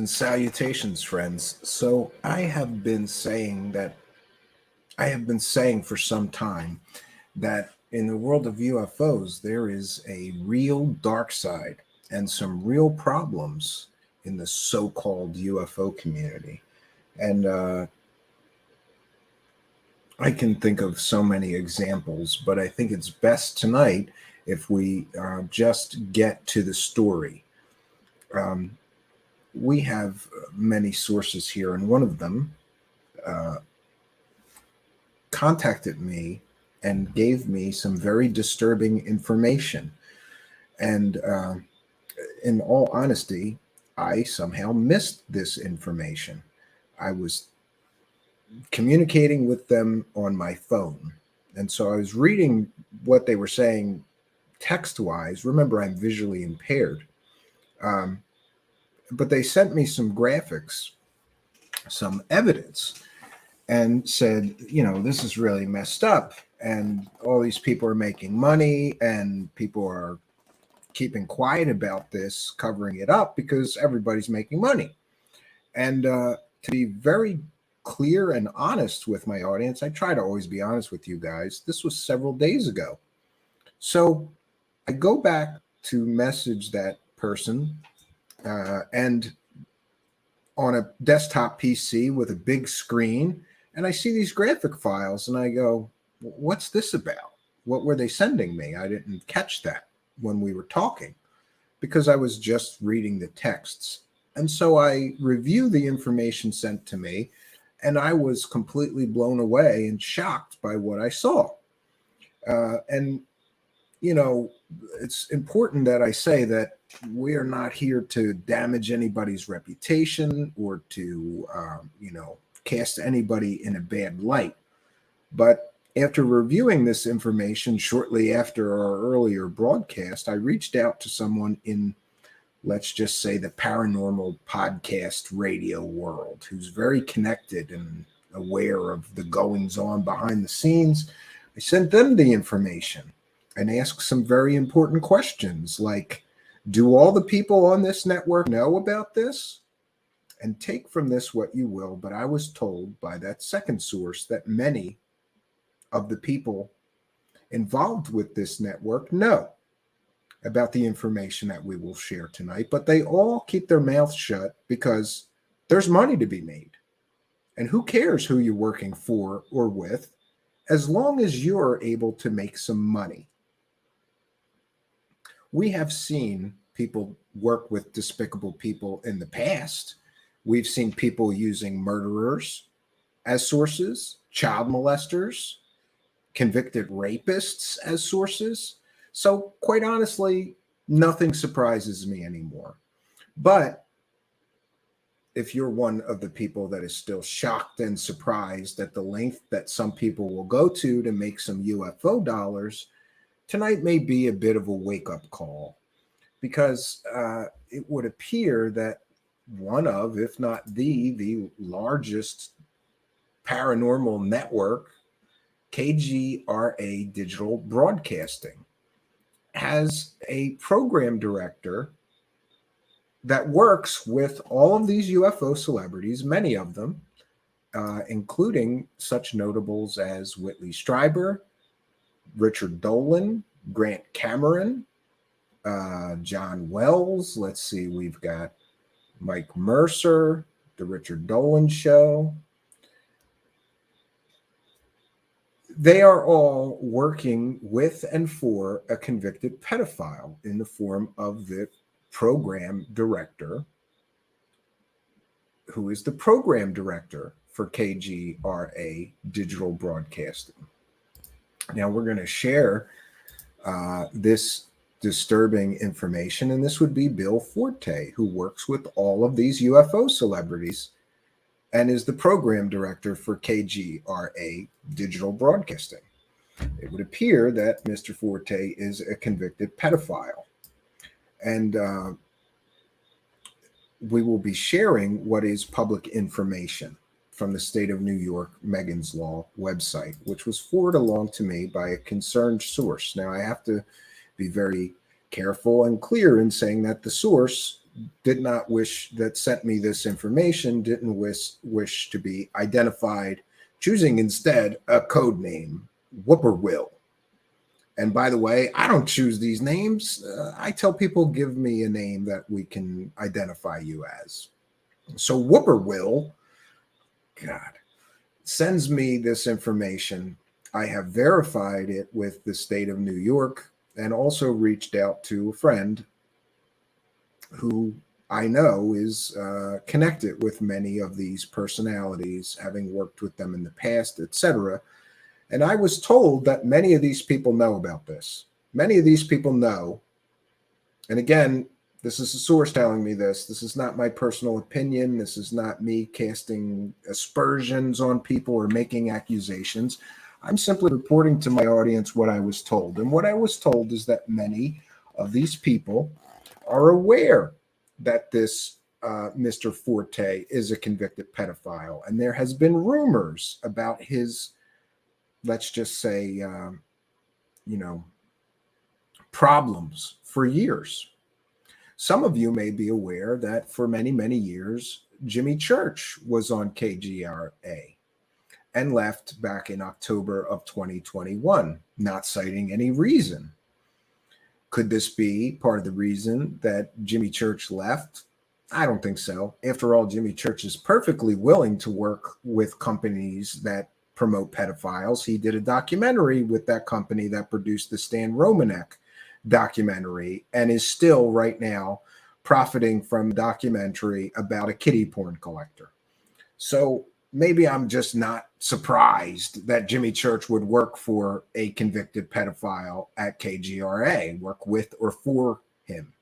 and salutations, friends. So I have been saying for some time that in the world of UFOs, there is a real dark side and some real problems in the so-called UFO community. And I can think of so many examples, but I think it's best tonight if we just get to the story. We have many sources here, and one of them contacted me and gave me some very disturbing information. And in all honesty, I somehow missed this information. I was communicating with them on my phone. And so I was reading what they were saying text-wise. Remember, I'm visually impaired. But they sent me some graphics, some evidence, and said, this is really messed up. And all these people are making money, and people are keeping quiet about this, covering it up because everybody's making money. And to be very clear and honest with my audience, I try to always be honest with you guys. This was several days ago. So I go back to message that person, and on a desktop PC with a big screen, and I see these graphic files, and I go, what's this about? What were they sending me? I didn't catch that when we were talking because I was just reading the texts. And so I review the information sent to me, and I was completely blown away and shocked by what I saw. And it's important that I say that we are not here to damage anybody's reputation or to, cast anybody in a bad light. But after reviewing this information shortly after our earlier broadcast, I reached out to someone in, let's just say, the paranormal podcast radio world who's very connected and aware of the goings on behind the scenes. I sent them the information and asked some very important questions like, do all the people on this network know about this? And take from this what you will, but I was told by that second source that many of the people involved with this network know about the information that we will share tonight, but they all keep their mouths shut because there's money to be made. And who cares who you're working for or with, as long as you're able to make some money. We have seen people work with despicable people in the past. We've seen people using murderers as sources, child molesters, convicted rapists as sources. So quite honestly, nothing surprises me anymore. But if you're one of the people that is still shocked and surprised at the length that some people will go to make some UFO dollars, tonight may be a bit of a wake-up call, because it would appear that one of, if not the largest paranormal network, KGRA Digital Broadcasting, has a program director that works with all of these UFO celebrities, many of them, including such notables as Whitley Strieber, Richard Dolan, Grant Cameron, John Wells. Let's see, we've got Mike Mercer, The Richard Dolan Show. They are all working with and for a convicted pedophile in the form of the program director, who is the program director for KGRA Digital Broadcasting. Now, we're going to share this disturbing information, and this would be Bill Forte, who works with all of these UFO celebrities and is the program director for KGRA Digital Broadcasting. It would appear that Mr. Forte is a convicted pedophile. And we will be sharing what is public information from the state of New York Megan's Law website, which was forwarded along to me by a concerned source. Now, I have to be very careful and clear in saying that the source did not wish, that sent me this information, didn't wish to be identified, choosing instead a code name, Whippoorwill. And by the way, I don't choose these names. I tell people, give me a name that we can identify you as. So Whippoorwill, God, sends me this information. I have verified it with the state of New York and also reached out to a friend who I know is connected with many of these personalities, having worked with them in the past, etc. And I was told that many of these people know about this. Many of these people know. And again, this is a source telling me this. This is not my personal opinion. This is not me casting aspersions on people or making accusations. I'm simply reporting to my audience what I was told. And what I was told is that many of these people are aware that this Mr. Forte is a convicted pedophile. And there has been rumors about his, let's just say, problems for years. Some of you may be aware that for many, many years, Jimmy Church was on KGRA and left back in October of 2021, not citing any reason. Could this be part of the reason that Jimmy Church left? I don't think so. After all, Jimmy Church is perfectly willing to work with companies that promote pedophiles. He did a documentary with that company that produced the Stan Romanek documentary and is still right now profiting from a documentary about a kiddie porn collector. So maybe I'm just not surprised that Jimmy Church would work for a convicted pedophile at KGRA, work with or for him.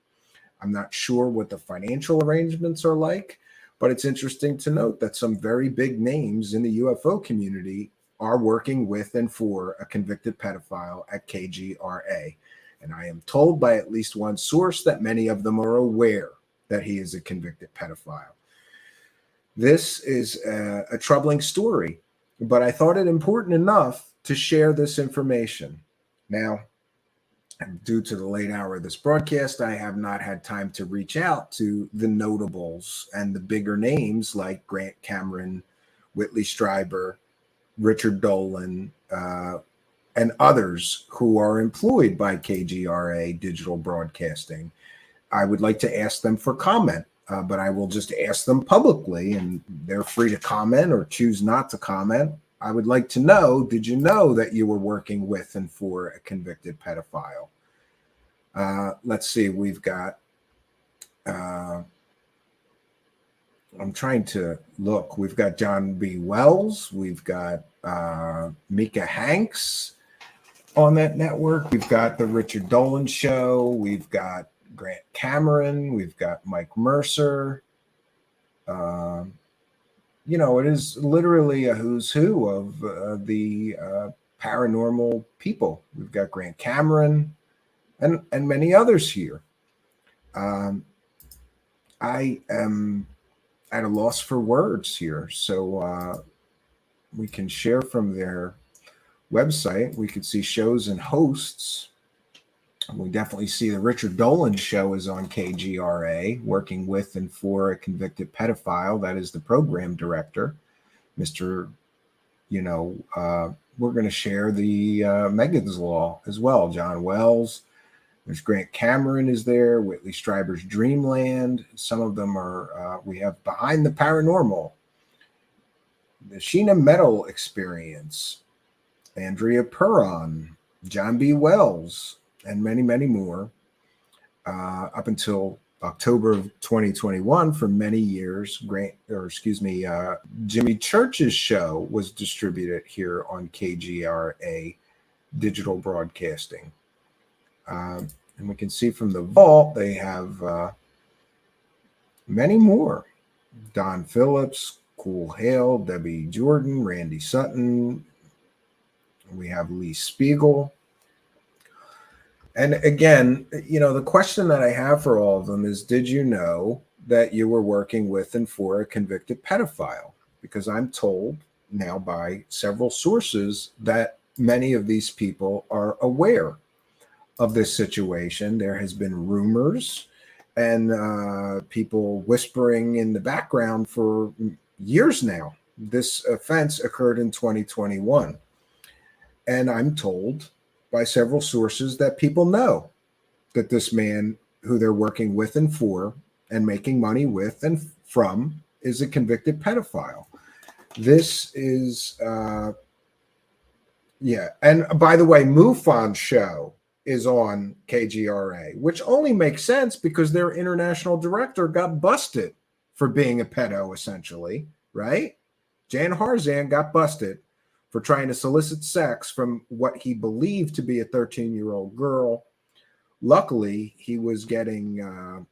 I'm not sure what the financial arrangements are like, but it's interesting to note that some very big names in the UFO community are working with and for a convicted pedophile at KGRA. And I am told by at least one source that many of them are aware that he is a convicted pedophile. This is a troubling story, but I thought it important enough to share this information. Now, due to the late hour of this broadcast, I have not had time to reach out to the notables and the bigger names like Grant Cameron, Whitley Strieber, Richard Dolan, and others who are employed by KGRA Digital Broadcasting. I would like to ask them for comment, but I will just ask them publicly, and they're free to comment or choose not to comment. I would like to know, did you know that you were working with and for a convicted pedophile? Let's see, we've got, I'm trying to look. We've got John B. Wells. We've got Mika Hanks on that network. We've got the Richard Dolan Show. We've got Grant Cameron. We've got Mike Mercer. It is literally a who's who of the paranormal people. We've got Grant Cameron and many others here. I am at a loss for words here. So we can share from their website. We could see shows and hosts. We definitely see the Richard Dolan Show is on KGRA, working with and for a convicted pedophile. That is the program director, Mr. We're going to share the Megan's Law as well. John Wells. There's Grant Cameron is there. Whitley Strieber's Dreamland. Some of them are, we have Behind the Paranormal. The Sheena Metal Experience. Andrea Perron. John B. Wells. And many, many more, up until October of 2021. For many years, Jimmy Church's show was distributed here on KGRA Digital Broadcasting. And we can see from the vault, they have many more. Don Phillips, Cool Hale, Debbie Jordan, Randy Sutton. We have Lee Spiegel. And again, the question that I have for all of them is, did you know that you were working with and for a convicted pedophile? Because I'm told now by several sources that many of these people are aware of this situation. There has been rumors and people whispering in the background for years now. This offense occurred in 2021. And I'm told by several sources that people know that this man who they're working with and for and making money with and from is a convicted pedophile. This is, yeah. And by the way, MUFON show is on KGRA, which only makes sense because their international director got busted for being a pedo, essentially, right? Jan Harzan got busted for trying to solicit sex from what he believed to be a 13-year-old girl. Luckily, he was getting,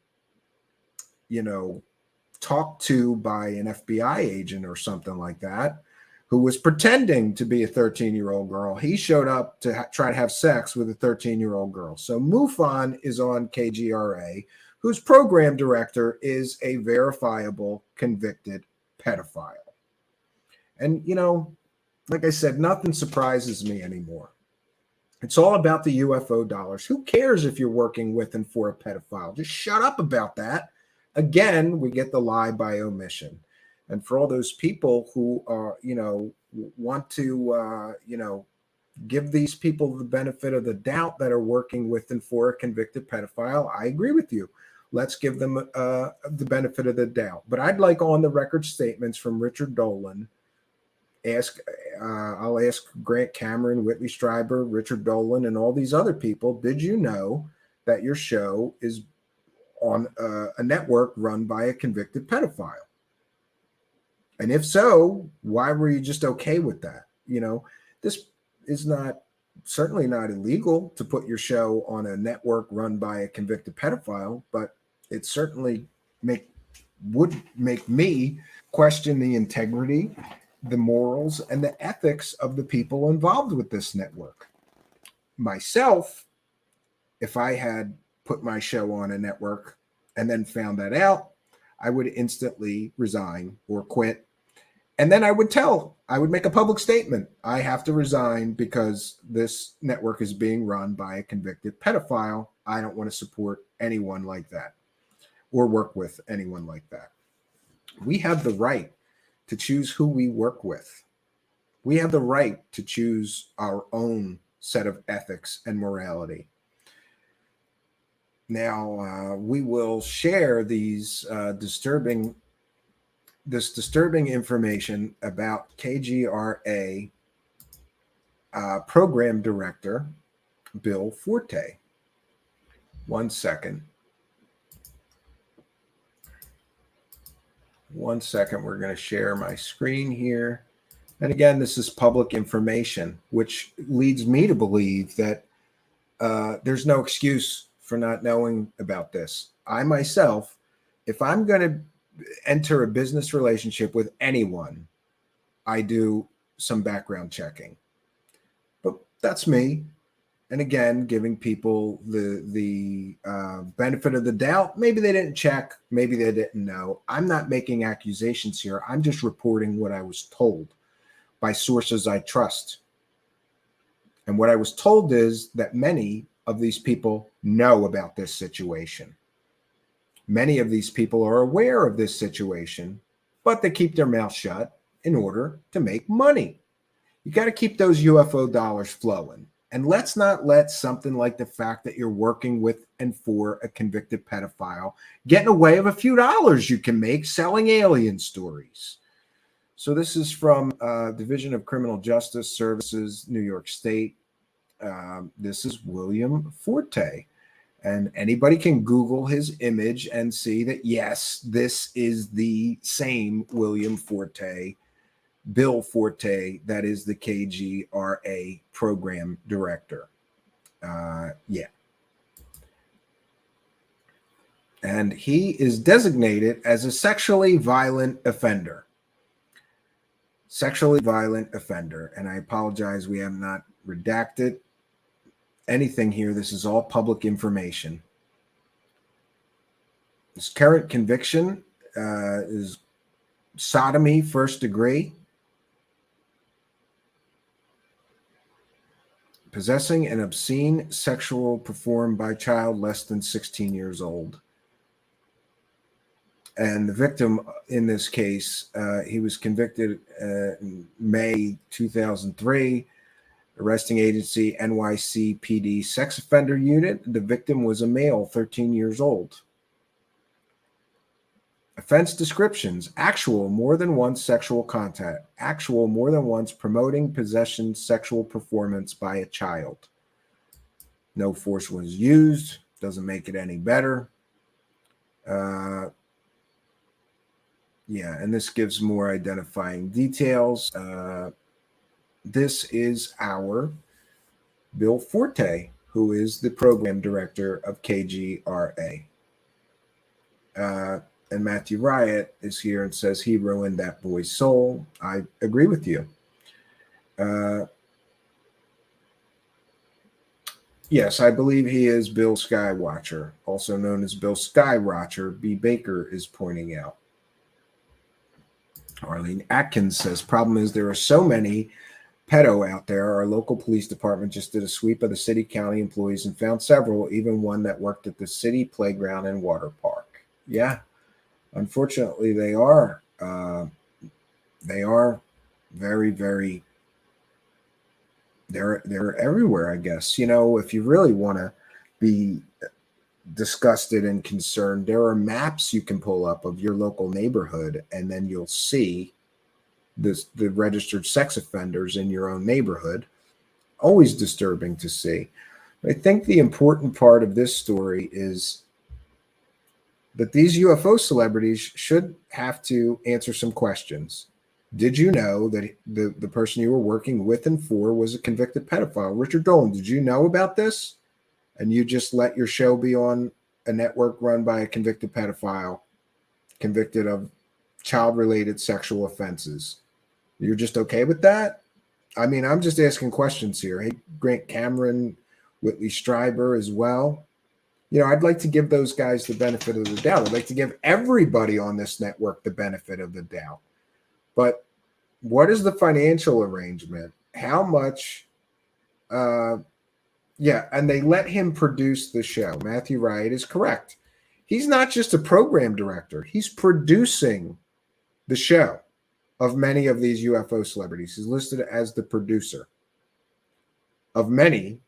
talked to by an FBI agent or something like that, who was pretending to be a 13-year-old girl. He showed up to try to have sex with a 13-year-old girl. So MUFON is on KGRA, whose program director is a verifiable convicted pedophile. And, like I said, nothing surprises me anymore. It's all about the UFO dollars. Who cares if you're working with and for a pedophile? Just shut up about that. Again, we get the lie by omission. And for all those people who are, want to, give these people the benefit of the doubt that are working with and for a convicted pedophile, I agree with you. Let's give them the benefit of the doubt. But I'd like on the record statements from Richard Dolan. I'll ask Grant Cameron, Whitley Strieber, Richard Dolan, and all these other people, did you know that your show is on a network run by a convicted pedophile? And if so, why were you just okay with that? This is certainly not illegal to put your show on a network run by a convicted pedophile, but it certainly would make me question the integrity, the morals, and the ethics of the people involved with this network. Myself, if I had put my show on a network and then found that out, I would instantly resign or quit. And then I would make a public statement. I have to resign because this network is being run by a convicted pedophile. I don't want to support anyone like that or work with anyone like that. We have the right to choose who we work with. We have the right to choose our own set of ethics and morality. Now, we will share this disturbing information about KGRA program director Bill Forte. 1 second. We're going to share my screen here. And again, this is public information, which leads me to believe that there's no excuse for not knowing about this. I myself, if I'm going to enter a business relationship with anyone, I do some background checking. But that's me. And again, giving people the benefit of the doubt. Maybe they didn't check. Maybe they didn't know. I'm not making accusations here. I'm just reporting what I was told by sources I trust. And what I was told is that many of these people know about this situation. Many of these people are aware of this situation, but they keep their mouth shut in order to make money. You got to keep those UFO dollars flowing. And let's not let something like the fact that you're working with and for a convicted pedophile get in the way of a few dollars you can make selling alien stories. So this is from Division of Criminal Justice Services, New York State. This is William Forte. And anybody can Google his image and see that, yes, this is the same William Forte, Bill Forte, that is the KGRA program director. Yeah. And he is designated as a sexually violent offender. Sexually violent offender. And I apologize, we have not redacted anything here. This is all public information. His current conviction is sodomy first degree, possessing an obscene sexual performed by child less than 16 years old. And the victim in this case, he was convicted in May 2003. Arresting agency NYCPD sex offender unit. The victim was a male, 13 years old. Offense descriptions: actual, more than once sexual contact, actual, more than once promoting possession, sexual performance by a child. No force was used. Doesn't make it any better. Yeah, and this gives more identifying details. This is our Bill Forte, who is the program director of KGRA. And Matthew Riot is here and says he ruined that boy's soul. I agree with you. Yes, I believe he is Bill Skywatcher, also known as Bill Skywatcher, B. Baker is pointing out. Arlene Atkins says, problem is there are so many pedo out there. Our local police department just did a sweep of the city county employees and found several, even one that worked at the city playground and water park. Yeah, unfortunately they are. They are very, very, they're everywhere, I guess. You know, if you really want to be disgusted and concerned, there are maps you can pull up of your local neighborhood, and then you'll see the registered sex offenders in your own neighborhood. Always disturbing to see. I think the important part of this story is that these UFO celebrities should have to answer some questions. Did you know that the person you were working with and for was a convicted pedophile? Richard Dolan, did you know about this? And you just let your show be on a network run by a convicted pedophile, convicted of child-related sexual offenses. You're just okay with that? I mean, I'm just asking questions here. Hey, Grant Cameron, Whitley Strieber as well. You know, I'd like to give those guys the benefit of the doubt. I'd like to give everybody on this network the benefit of the doubt. But what is the financial arrangement? How much? Yeah, and they let him produce the show. Matthew Riot is correct. He's not just a program director. He's producing the show of many of these UFO celebrities. He's listed as the producer of many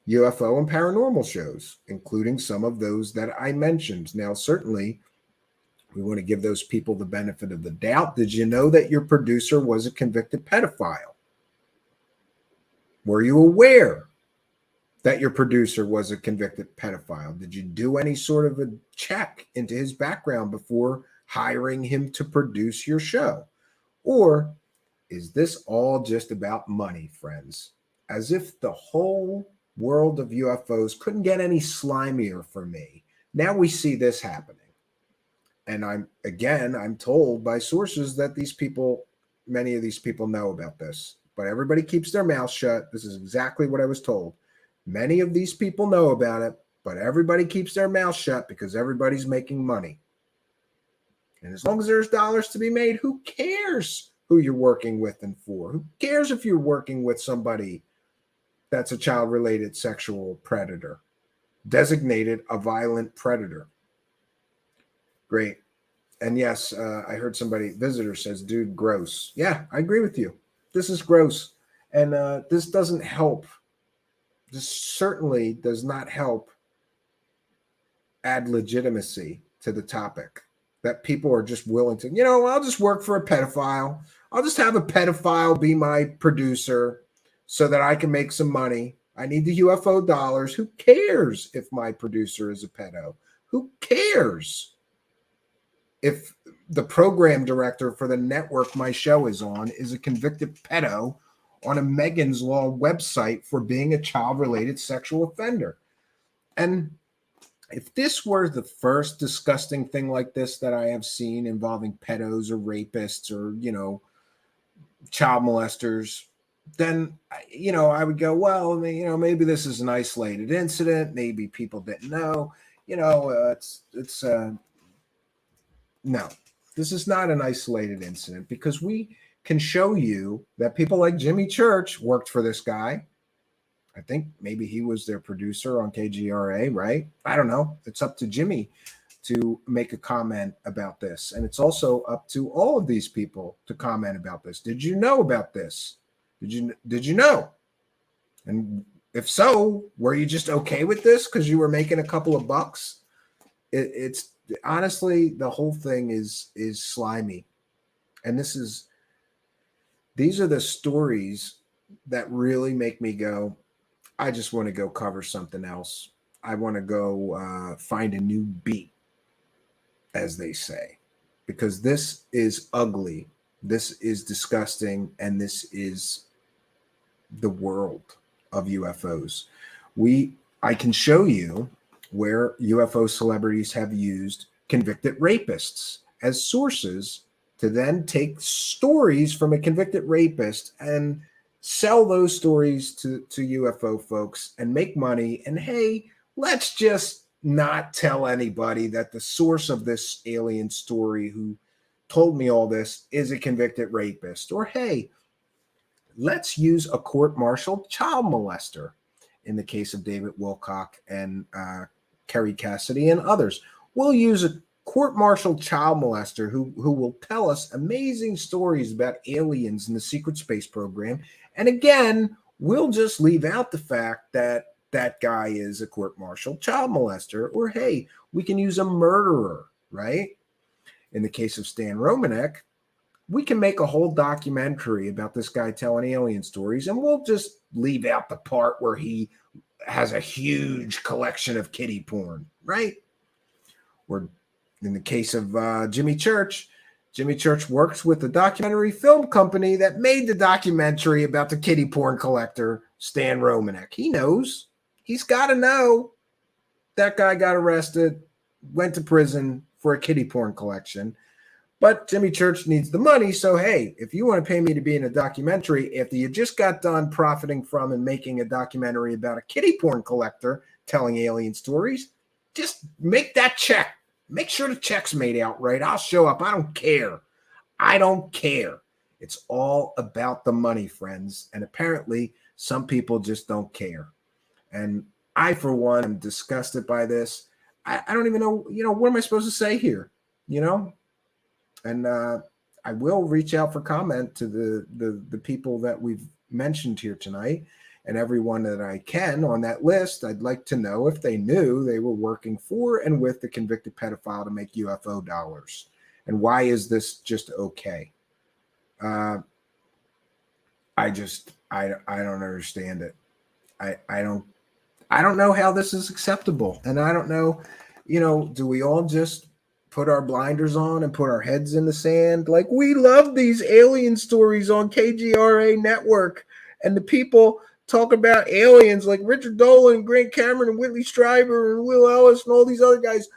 UFO and paranormal shows, including some of those that I mentioned. Now, certainly, we want to give those people the benefit of the doubt. Did you know that your producer was a convicted pedophile? Were you aware that your producer was a convicted pedophile? Did you do any sort of a check into his background before hiring him to produce your show? Or is this all just about money, friends? As if the whole world of UFOs couldn't get any slimier for me. Now we see this happening. And I'm told by sources that many of these people know about this, but everybody keeps their mouth shut. This is exactly what I was told. Many of these people know about it, but everybody keeps their mouth shut because everybody's making money. And as long as there's dollars to be made, who cares who you're working with and for? Who cares if you're working with somebody that's a child-related sexual predator, designated a violent predator? Great. And yes, I heard visitor says, dude, gross. Yeah, I agree with you. This is gross. And this doesn't help. This certainly does not help add legitimacy to the topic, that people are just willing to, I'll just work for a pedophile. I'll just have a pedophile be my producer so that I can make some money. I need the UFO dollars. Who cares if my producer is a pedo? Who cares if the program director for the network my show is on is a convicted pedo on a Megan's Law website for being a child-related sexual offender? And if this were the first disgusting thing like this that I have seen involving pedos or rapists or, child molesters, then, I would go, well, maybe this is an isolated incident. Maybe people didn't know, no, this is not an isolated incident, because we can show you that people like Jimmy Church worked for this guy. I think maybe he was their producer on KGRA, right? I don't know. It's up to Jimmy to make a comment about this. And it's also up to all of these people to comment about this. Did you know about this? Did you know? And if so, were you just okay with this because you were making a couple of bucks? It's honestly, the whole thing is slimy. And these are the stories that really make me go, I just want to go cover something else. I want to go find a new beat, as they say, because this is ugly. This is disgusting. And this is the world of UFOs. I can show you where UFO celebrities have used convicted rapists as sources to then take stories from a convicted rapist and sell those stories to UFO folks and make money. And hey, let's just not tell anybody that the source of this alien story who told me all this is a convicted rapist. Or hey, let's use a court-martialed child molester in the case of David Wilcock and Kerry Cassidy and others. We'll use a court-martialed child molester who will tell us amazing stories about aliens in the secret space program. And again, we'll just leave out the fact that that guy is a court-martialed child molester. Or hey, we can use a murderer, right? In the case of Stan Romanek, we can make a whole documentary about this guy telling alien stories, and we'll just leave out the part where he has a huge collection of kiddie porn, right? Or in the case of Jimmy Church works with the documentary film company that made the documentary about the kiddie porn collector, Stan Romanek. He knows. He's got to know that guy got arrested, went to prison for a kiddie porn collection. But Jimmy Church needs the money. So, hey, if you want to pay me to be in a documentary after you just got done profiting from and making a documentary about a kiddie porn collector telling alien stories, just make that check. Make sure the check's made out right. I'll show up. I don't care. I don't care. It's all about the money, friends. And apparently some people just don't care. And I, for one, am disgusted by this. I don't even know, what am I supposed to say here? And I will reach out for comment to the people that we've mentioned here tonight, and everyone that I can on that list. I'd like to know if they knew they were working for and with the convicted pedophile to make UFO dollars. And why is this just okay? I don't understand it. I don't know how this is acceptable. And I don't know, do we all just put our blinders on and put our heads in the sand? Like, we love these alien stories on KGRA network, and the people talk about aliens like Richard Dolan, Grant Cameron, and Whitley Strieber, and Will Ellis, and all these other guys.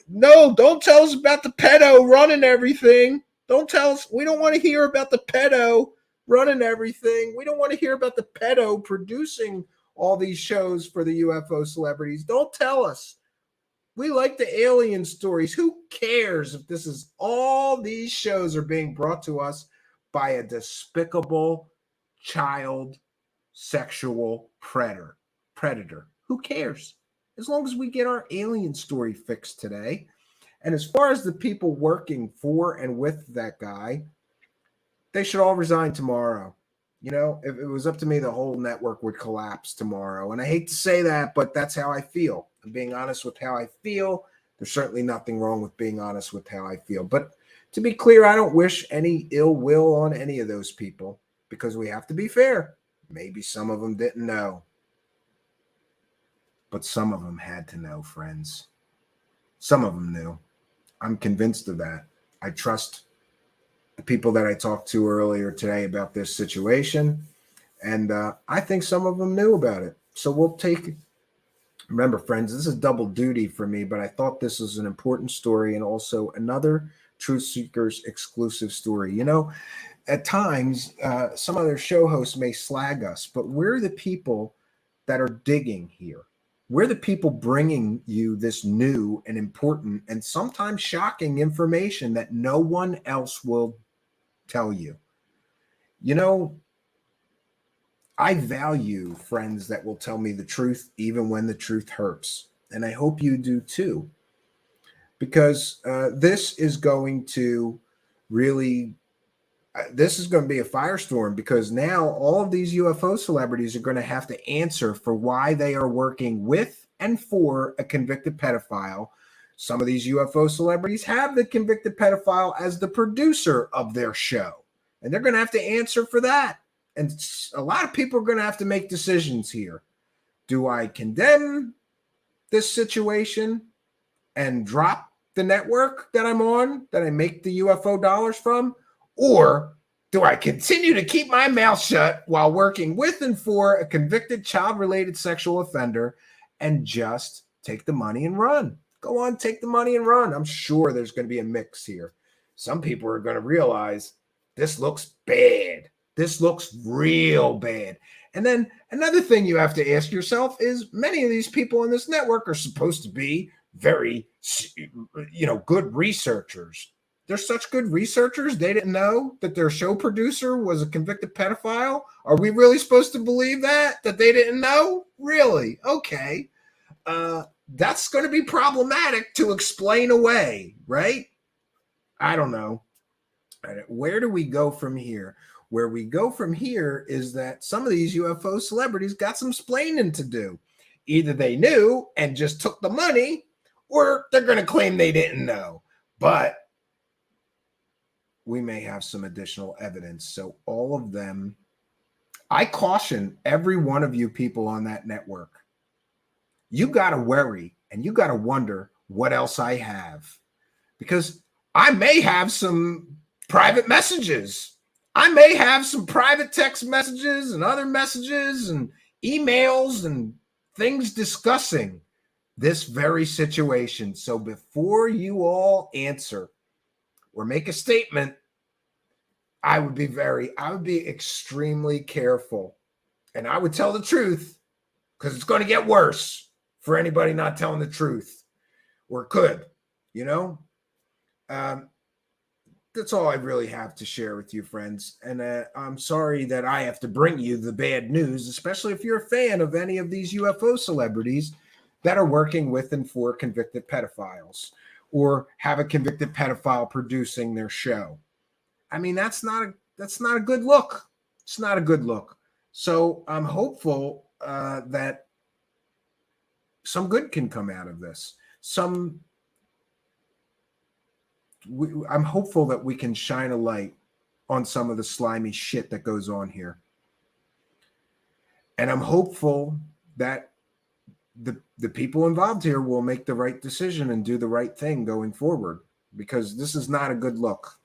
No, don't tell us about the pedo running everything. Don't tell us. We don't want to hear about the pedo running everything. We don't want to hear about the pedo producing all these shows for the UFO celebrities. Don't tell us. We like the alien stories. Who cares if this is all these shows are being brought to us by a despicable child sexual predator? Who cares? As long as we get our alien story fixed today. And as far as the people working for and with that guy, they should all resign tomorrow. If it was up to me, the whole network would collapse tomorrow. And I hate to say that, but that's how I feel. I'm being honest with how I feel. There's certainly nothing wrong with being honest with how I feel. But to be clear, I don't wish any ill will on any of those people, because we have to be fair. Maybe some of them didn't know. But some of them had to know, friends. Some of them knew. I'm convinced of that. I trust the people that I talked to earlier today about this situation. And I think some of them knew about it. So remember, friends, this is double duty for me, but I thought this was an important story and also another Truth Seekers exclusive story. At times, some other show hosts may slag us, but we're the people that are digging here. We're the people bringing you this new and important and sometimes shocking information that no one else will tell you. I value friends that will tell me the truth even when the truth hurts. And I hope you do too. because this is going to really this is going to be a firestorm, because now all of these UFO celebrities are going to have to answer for why they are working with and for a convicted pedophile. Some of these UFO celebrities have the convicted pedophile as the producer of their show, and they're going to have to answer for that. And a lot of people are going to have to make decisions here. Do I condemn this situation and drop the network that I'm on, that I make the UFO dollars from? Or do I continue to keep my mouth shut while working with and for a convicted child-related sexual offender and just take the money and run? Go on, take the money and run. I'm sure there's going to be a mix here. Some people are going to realize this looks bad. This looks real bad. And then another thing you have to ask yourself is, many of these people in this network are supposed to be very, good researchers. They're such good researchers, they didn't know that their show producer was a convicted pedophile? Are we really supposed to believe that they didn't know? Really? Okay. That's going to be problematic to explain away, right? I don't know. Where do we go from here? Where we go from here is that some of these UFO celebrities got some splaining to do. Either they knew and just took the money, or they're going to claim they didn't know. But we may have some additional evidence. So all of them, I caution every one of you people on that network. You got to worry and you got to wonder what else I have, because I may have some private messages. I may have some private text messages and other messages and emails and things discussing this very situation. So before you all answer or make a statement, I would be extremely careful, and I would tell the truth, because it's going to get worse for anybody not telling the truth, or could, that's all I really have to share with you, friends. And I'm sorry that I have to bring you the bad news, especially if you're a fan of any of these UFO celebrities that are working with and for convicted pedophiles, or have a convicted pedophile producing their show. I mean, that's not a good look. It's not a good look. So I'm hopeful that some good can come out of this. I'm hopeful that we can shine a light on some of the slimy shit that goes on here. And I'm hopeful that the people involved here will make the right decision and do the right thing going forward, because this is not a good look.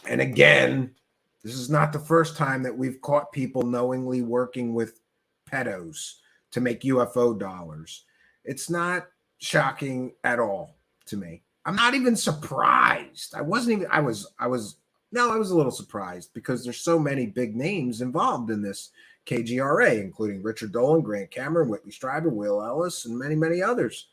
And again, this is not the first time that we've caught people knowingly working with pedos to make UFO dollars. It's not shocking at all to me. I'm not even surprised. I was a little surprised, because there's so many big names involved in this KGRA, including Richard Dolan, Grant Cameron, Whitley Strieber, Will Ellis, and many, many others.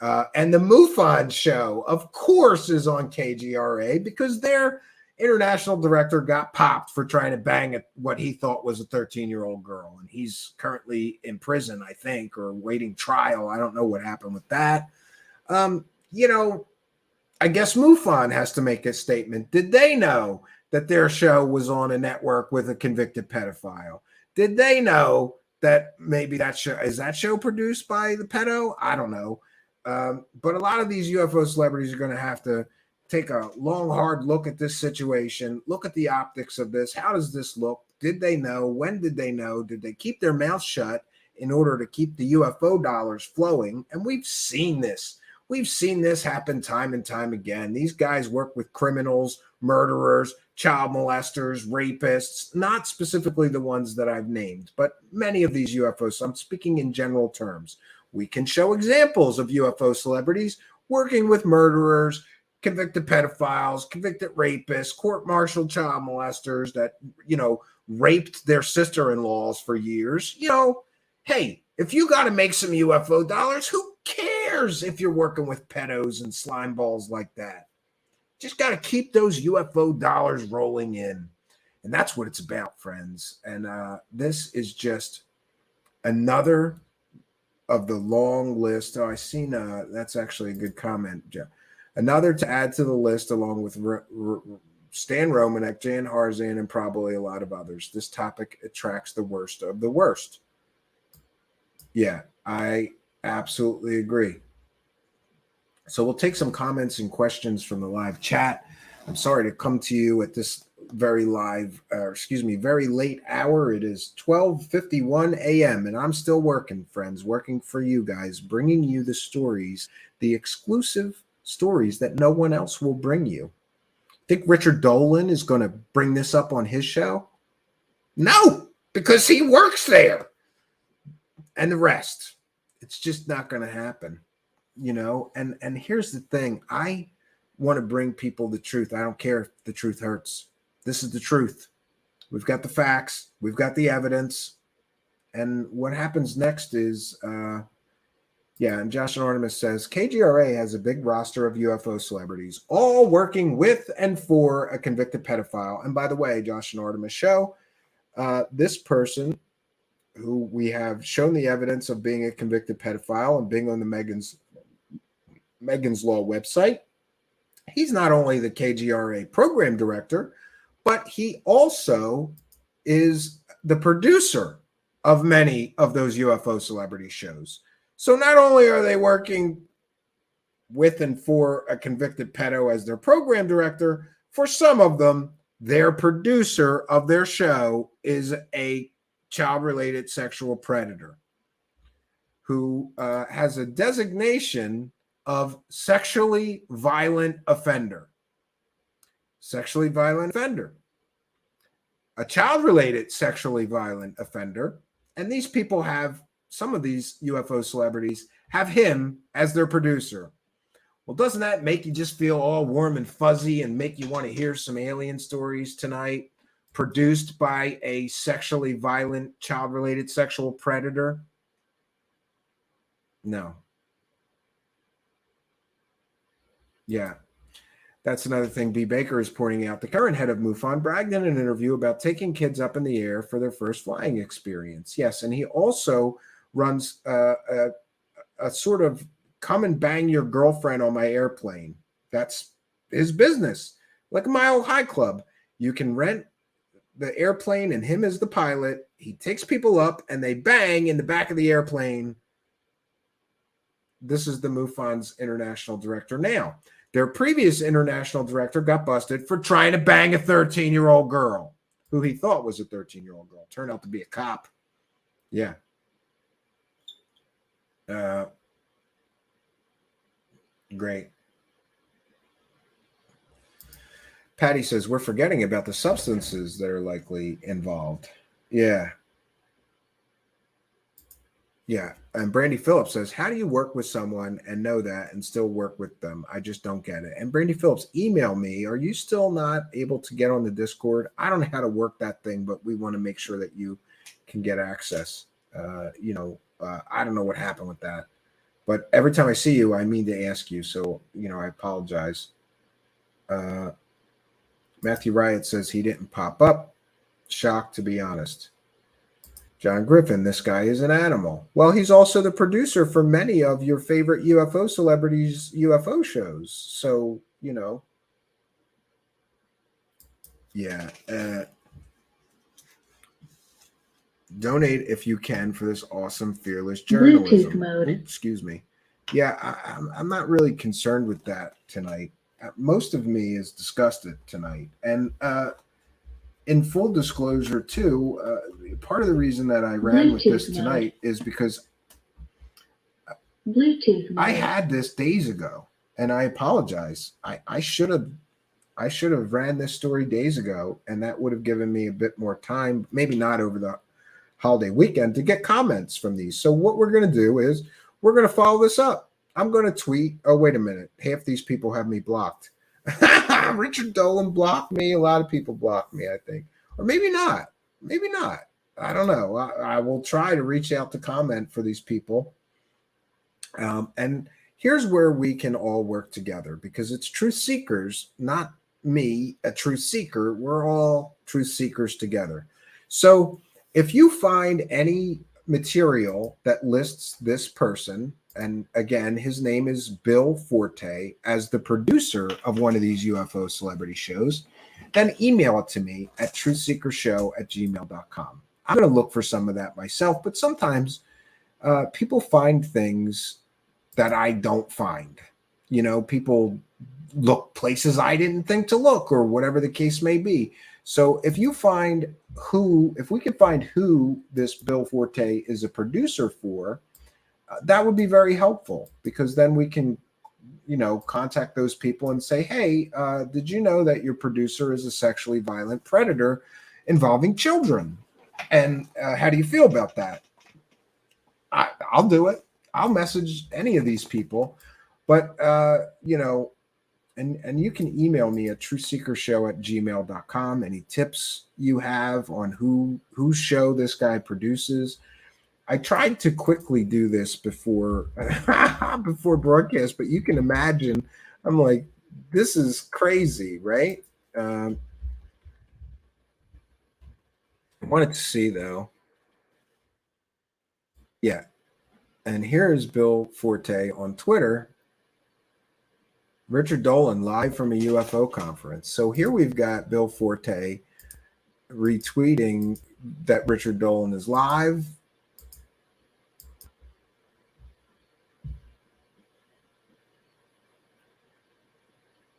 And the MUFON show, of course, is on KGRA, because their international director got popped for trying to bang what he thought was a 13-year-old girl. And he's currently in prison, I think, or waiting trial. I don't know what happened with that. I guess MUFON has to make a statement. Did they know that their show was on a network with a convicted pedophile? Did they know that maybe that show produced by the pedo? I don't know. But a lot of these UFO celebrities are going to have to take a long, hard look at this situation, look at the optics of this. How does this look? Did they know? When did they know? Did they keep their mouth shut in order to keep the UFO dollars flowing? And we've seen this. We've seen this happen time and time again. These guys work with criminals, murderers, child molesters, rapists, not specifically the ones that I've named, but many of these UFOs. I'm speaking in general terms. We can show examples of UFO celebrities working with murderers, convicted pedophiles, convicted rapists, court-martialed child molesters that, raped their sister-in-laws for years. Hey, if you got to make some UFO dollars, who cares if you're working with pedos and slime balls like that? Just got to keep those UFO dollars rolling in. And that's what it's about, friends. And this is just another of the long list. Oh, I seen that's actually a good comment, Jeff. Another to add to the list, along with Stan Romanek, Jan Harzan, and probably a lot of others. This topic attracts the worst of the worst. Yeah, I absolutely agree. So we'll take some comments and questions from the live chat. I'm sorry to come to you at this very late hour. It is 12:51 a.m. and I'm still working, friends, working for you guys, bringing you the stories, the exclusive stories that no one else will bring you. Think Richard Dolan is going to bring this up on his show? No, because he works there. And the rest. It's just not going to happen. And here's the thing. I want to bring people the truth. I don't care if the truth hurts. This is the truth. We've got the facts. We've got the evidence. And what happens next is, and Josh and Artemis says, KGRA has a big roster of UFO celebrities, all working with and for a convicted pedophile. And by the way, Josh and Artemis show, this person who we have shown the evidence of being a convicted pedophile and being on the Megan's Law website. He's not only the KGRA program director, but he also is the producer of many of those UFO celebrity shows. So not only are they working with and for a convicted pedo as their program director, for some of them, their producer of their show is a child-related sexual predator who has a designation of sexually violent offender. Sexually violent offender. A child-related sexually violent offender. And these people have, some of these UFO celebrities have him as their producer. Well, doesn't that make you just feel all warm and fuzzy and make you want to hear some alien stories tonight? Produced by a sexually violent, child-related sexual predator? No. Yeah. That's another thing B. Baker is pointing out. The current head of MUFON bragged in an interview about taking kids up in the air for their first flying experience. Yes, and he also runs a sort of come and bang your girlfriend on my airplane. That's his business. Like a Mile High Club. You can rent the airplane and him as the pilot. He takes people up and they bang in the back of the airplane. This is the MUFON's international director now. Their previous international director got busted for trying to bang a 13-year-old girl who he thought was a 13-year-old girl. Turned out to be a cop. Yeah. Great. Patty says, we're forgetting about the substances that are likely involved. Yeah. Yeah. And Brandy Phillips says, how do you work with someone and know that and still work with them? I just don't get it. And Brandy Phillips, email me. Are you still not able to get on the Discord? I don't know how to work that thing, but we want to make sure that you can get access. I don't know what happened with that. But every time I see you, I mean to ask you. So, I apologize. Matthew Riot says he didn't pop up. Shocked, to be honest. John Griffin, this guy is an animal. Well, he's also the producer for many of your favorite UFO celebrities' UFO shows. So, yeah. Donate if you can for this awesome, fearless journalism. Bluetooth mode. Excuse me. Yeah, I'm not really concerned with that tonight. Most of me is disgusted tonight. And in full disclosure, too, part of the reason that I ran with this tonight is because I had this days ago, and I apologize. I should have ran this story days ago, and that would have given me a bit more time, maybe not over the holiday weekend, to get comments from these. So what we're going to do is we're going to follow this up. I'm going to tweet. Oh, wait a minute. Half these people have me blocked. Richard Dolan blocked me. A lot of people blocked me, I think. Or maybe not. Maybe not. I don't know. I will try to reach out to comment for these people. And here's where we can all work together, because it's truth seekers, not me, a truth seeker. We're all truth seekers together. So if you find any material that lists this person and again, his name is Bill Forte, as the producer of one of these UFO celebrity shows, then email it to me at truthseekershow@gmail.com. I'm going to look for some of that myself, but sometimes people find things that I don't find. You know, people look places I didn't think to look, or whatever the case may be. So if we can find who this Bill Forte is a producer for, that would be very helpful, because then we can, contact those people and say, hey, did you know that your producer is a sexually violent predator involving children? And how do you feel about that? I'll do it. I'll message any of these people, but and you can email me at truthseekershow@gmail.com. Any tips you have on whose show this guy produces? I tried to quickly do this before broadcast, but you can imagine, I'm like, this is crazy, right? I wanted to see though. Yeah. And here is Bill Forte on Twitter. Richard Dolan live from a UFO conference. So here we've got Bill Forte retweeting that Richard Dolan is live.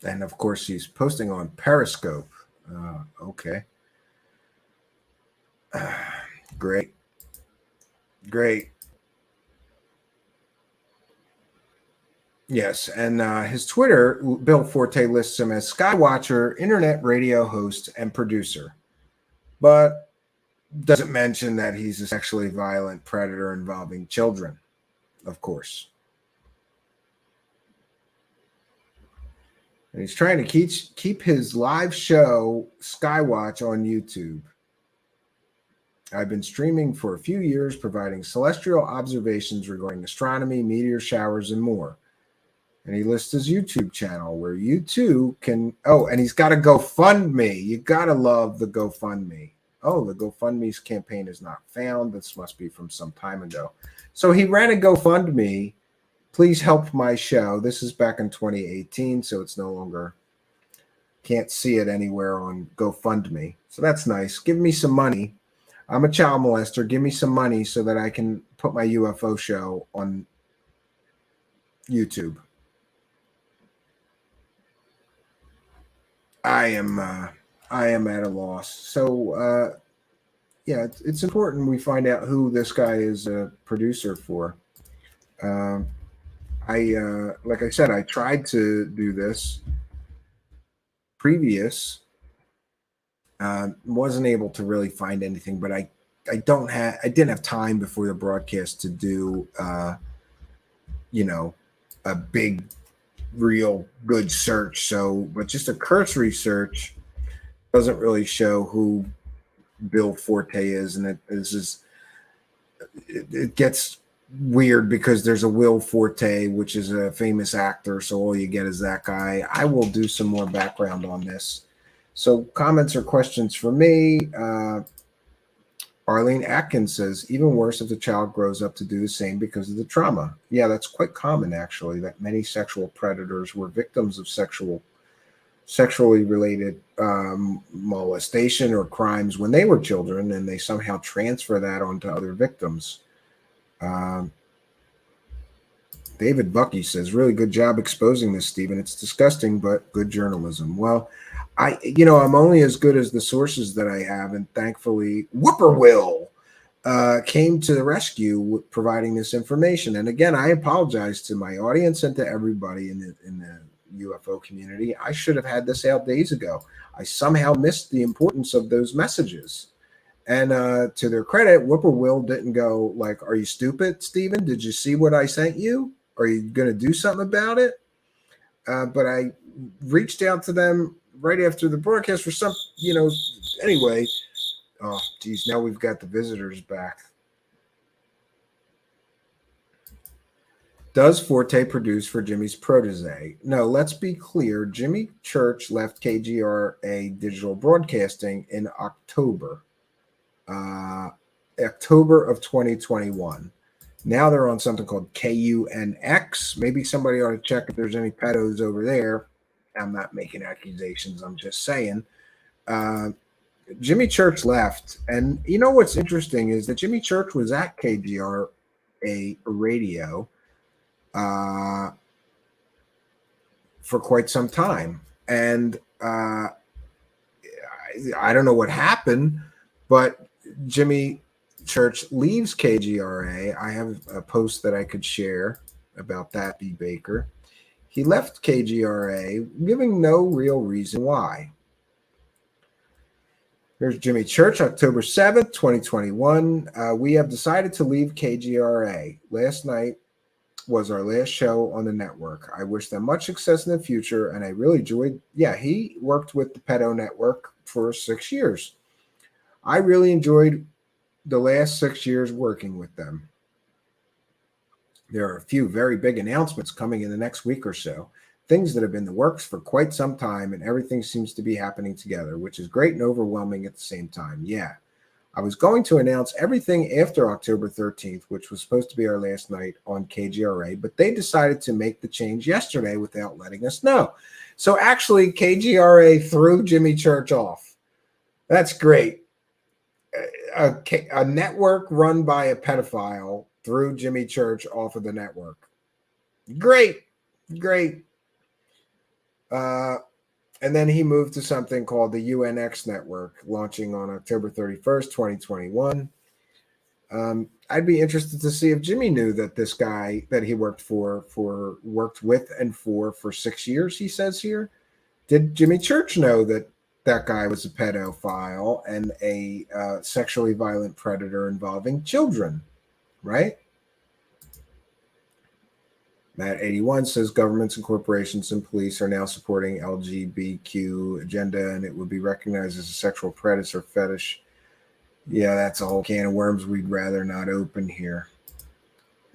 And of course, he's posting on Periscope. Okay. Great. Yes, and his Twitter, Bill Forte lists him as Skywatcher, internet radio host, and producer, but doesn't mention that he's a sexually violent predator involving children, of course. And he's trying to keep his live show, Skywatch, on YouTube. I've been streaming for a few years, providing celestial observations regarding astronomy, meteor showers, and more. And he lists his YouTube channel, where you too can. Oh, and he's got a GoFundMe. You got to love the GoFundMe. Oh, the GoFundMe's campaign is not found. This must be from some time ago. So he ran a GoFundMe. Please help my show. This is back in 2018, so it's no longer, can't see it anywhere on GoFundMe. So that's nice. Give me some money. I'm a child molester. Give me some money so that I can put my UFO show on YouTube. I am at a loss. So yeah, it's important we find out who this guy is a producer for. Like I said, I tried to do this previous. Wasn't able to really find anything, but I didn't have time before the broadcast to do a big, real good search. So, but just a cursory search doesn't really show who Bill Forte is, and it gets weird because there's a Will Forte, which is a famous actor, so all you get is that guy. I will do some more background on this. So comments or questions for me. Arlene Atkins says, even worse if the child grows up to do the same because of the trauma. Yeah, that's quite common, actually, that many sexual predators were victims of sexually related molestation or crimes when they were children, and they somehow transfer that onto other victims. David Bucky says, really good job exposing this, Stephen. It's disgusting, but good journalism. Well, I'm only as good as the sources that I have, and thankfully Whippoorwill came to the rescue providing this information. And again, I apologize to my audience and to everybody in the UFO community. I should have had this out days ago. I somehow missed the importance of those messages. And to their credit, Whippoorwill didn't go like, are you stupid, Stephen? Did you see what I sent you? Are you going to do something about it? But I reached out to them right after the broadcast for some, anyway. Oh, geez, now we've got the visitors back. Does Forte produce for Jimmy's protege? No, let's be clear. Jimmy Church left KGRA Digital Broadcasting in October of 2021. Now they're on something called KUNX. Maybe somebody ought to check if there's any pedos over there. I'm not making accusations. I'm just saying. Jimmy Church left. And you know what's interesting is that Jimmy Church was at KGRA radio for quite some time. And I don't know what happened, but Jimmy Church leaves KGRA. I have a post that I could share about that, B. Baker. He left KGRA, giving no real reason why. Here's Jimmy Church, October 7th, 2021. We have decided to leave KGRA. Last night was our last show on the network. I wish them much success in the future, and I really enjoyed. Yeah, he worked with the Pedo Network for 6 years. I really enjoyed the last 6 years working with them. There are a few very big announcements coming in the next week or so, things that have been in the works for quite some time, and everything seems to be happening together, which is great and overwhelming at the same time. Yeah. I was going to announce everything after October 13th, which was supposed to be our last night on KGRA, but they decided to make the change yesterday without letting us know. So actually, KGRA threw Jimmy Church off. That's great. A network run by a pedophile threw Jimmy Church off of the network. Great. And then he moved to something called the UNX network, launching on October 31st, 2021. I'd be interested to see if Jimmy knew that this guy that he worked with and for 6 years, he says here. Did Jimmy Church know that that guy was a pedophile and a sexually violent predator involving children, right? Matt 81 says governments and corporations and police are now supporting LGBTQ agenda, and it would be recognized as a sexual predator fetish. Yeah, that's a whole can of worms we'd rather not open here.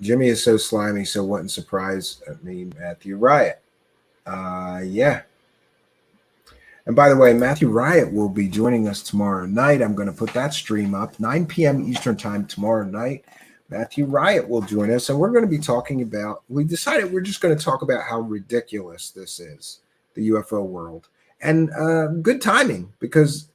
Jimmy is so slimy, so wouldn't surprise me, Matthew Riot. Yeah. And by the way, Matthew Riot will be joining us tomorrow night. I'm going to put that stream up, 9 p.m. Eastern time tomorrow night. Matthew Riot will join us, and we're going to be talking about, we decided we're just going to talk about how ridiculous this is, the UFO world. And good timing, because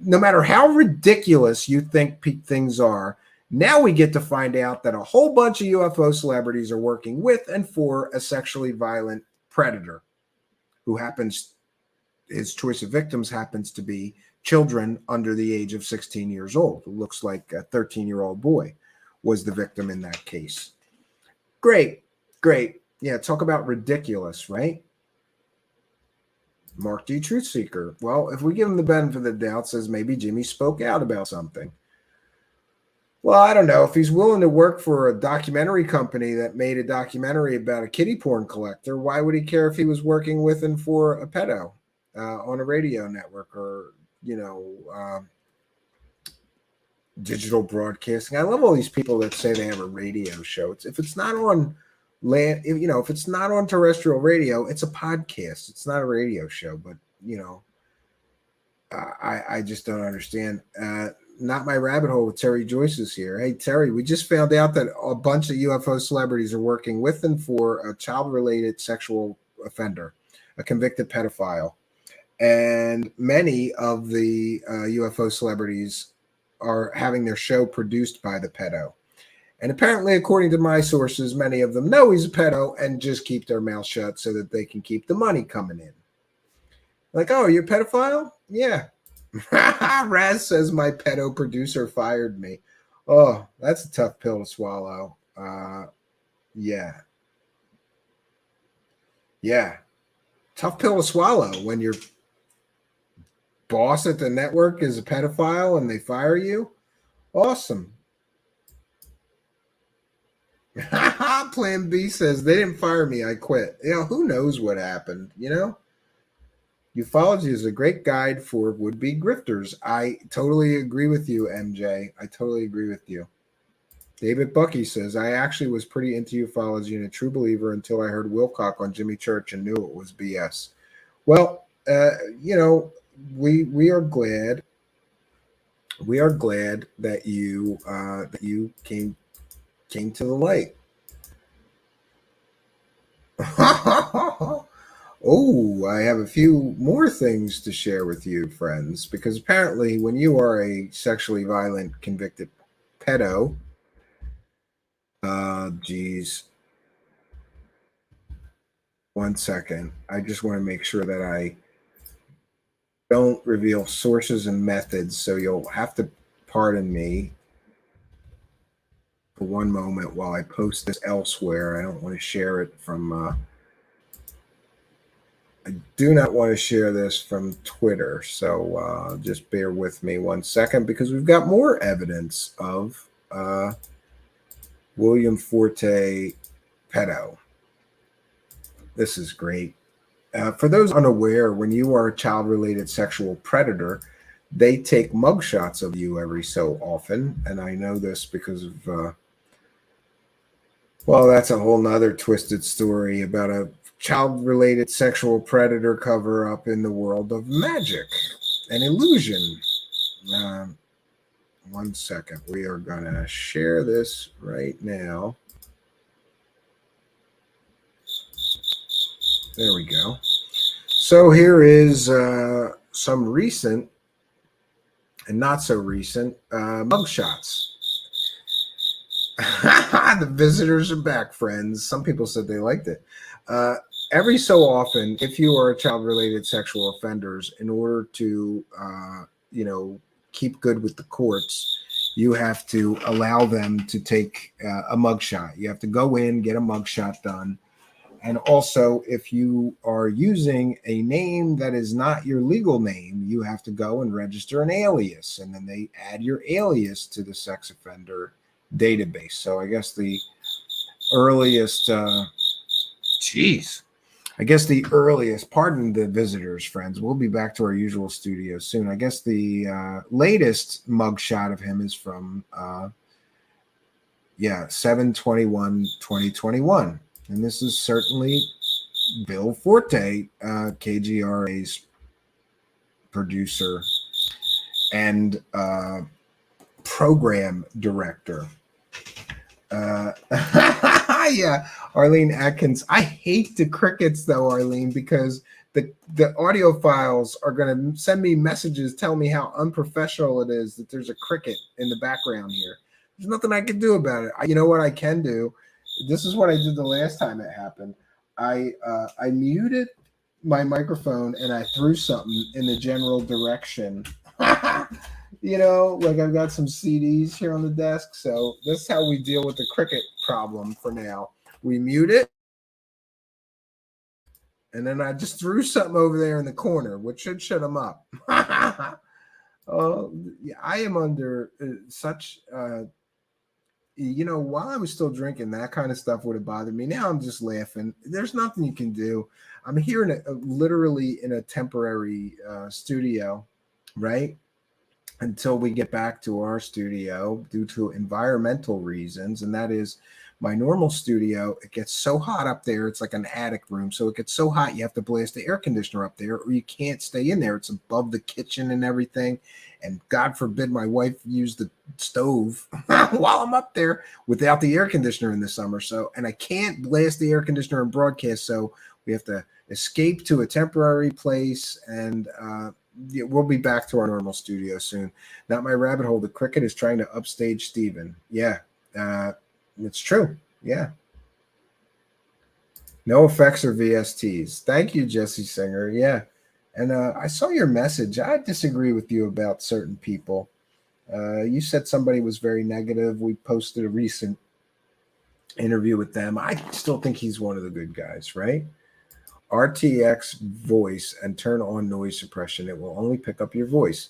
no matter how ridiculous you think things are, now we get to find out that a whole bunch of UFO celebrities are working with and for a sexually violent predator who his choice of victims happens to be children under the age of 16 years old, who looks like a 13-year-old boy was the victim in that case. Great. Yeah, talk about ridiculous, right? Mark D. Truthseeker. Well, if we give him the benefit of the doubt, says maybe Jimmy spoke out about something. Well, I don't know. If he's willing to work for a documentary company that made a documentary about a kiddie porn collector, why would he care if he was working with and for a pedo on a radio network or, digital broadcasting? I love all these people that say they have a radio show. If it's not on land, if it's not on terrestrial radio, it's a podcast. It's not a radio show. But I just don't understand. Not my rabbit hole with Terry Joyce is here. Hey Terry, we just found out that a bunch of UFO celebrities are working with and for a child-related sexual offender, a convicted pedophile, and many of the UFO celebrities are having their show produced by the pedo. And apparently, according to my sources, many of them know he's a pedo and just keep their mouth shut so that they can keep the money coming in. Like, oh, you're a pedophile? Yeah. Raz says my pedo producer fired me. Oh, that's a tough pill to swallow. Yeah. Tough pill to swallow when your boss at the network is a pedophile and they fire you. Awesome. Plan B says they didn't fire me. I quit. Who knows what happened, Ufology is a great guide for would-be grifters. I totally agree with you, MJ. I totally agree with you. David Bucky says, I actually was pretty into ufology and a true believer until I heard Wilcock on Jimmy Church and knew it was BS. Well, we are glad. We are glad that you came Came to the light. Oh, I have a few more things to share with you, friends, because apparently when you are a sexually violent convicted pedo, geez, one second. I just want to make sure that I don't reveal sources and methods, so you'll have to pardon me for one moment while I post this elsewhere. I don't want to share it from I do not want to share this from Twitter, so just bear with me one second because we've got more evidence of William Forte pedo. This is great. For those unaware, when you are a child-related sexual predator, they take mugshots of you every so often, and I know this because of well, that's a whole nother twisted story about a child-related sexual predator cover-up in the world of magic and illusion. One second. We are going to share this right now. There we go. So here is some recent and not so recent mugshots. The visitors are back, friends. Some people said they liked it. Every so often, if you are a child-related sexual offenders, in order to, keep good with the courts, you have to allow them to take a mugshot. You have to go in, get a mugshot done. And also, if you are using a name that is not your legal name, you have to go and register an alias. And then they add your alias to the sex offender database. So I guess the earliest, pardon the visitors, friends. We'll be back to our usual studio soon. I guess the latest mugshot of him is from, 7/21/2021. And this is certainly Bill Forte, KGRA's producer and program director. Yeah, Arlene Atkins. I hate the crickets, though, Arlene, because the audio files are going to send me messages telling me how unprofessional it is that there's a cricket in the background here. There's nothing I can do about it. You know what I can do? This is what I did the last time it happened. I muted my microphone and I threw something in the general direction. Like I've got some CDs here on the desk. So that's how we deal with the cricket problem for now. We mute it. And then I just threw something over there in the corner, which should shut them up. Yeah, I am under such while I was still drinking, that kind of stuff would have bothered me. Now I'm just laughing. There's nothing you can do. I'm here literally in a temporary studio, right? Until we get back to our studio due to environmental reasons. And that is my normal studio. It gets so hot up there. It's like an attic room. So it gets so hot, you have to blast the air conditioner up there or you can't stay in there. It's above the kitchen and everything. And God forbid my wife use the stove while I'm up there without the air conditioner in the summer. So, and I can't blast the air conditioner and broadcast. So we have to escape to a temporary place and, we'll be back to our normal studio soon. Not my rabbit hole. The cricket is trying to upstage Steven. Yeah, it's true. Yeah. No effects or VSTs. Thank you, Jesse Singer. Yeah. And I saw your message. I disagree with you about certain people. You said somebody was very negative. We posted a recent interview with them. I still think he's one of the good guys, right? RTX voice and turn on noise suppression. It will only pick up your voice.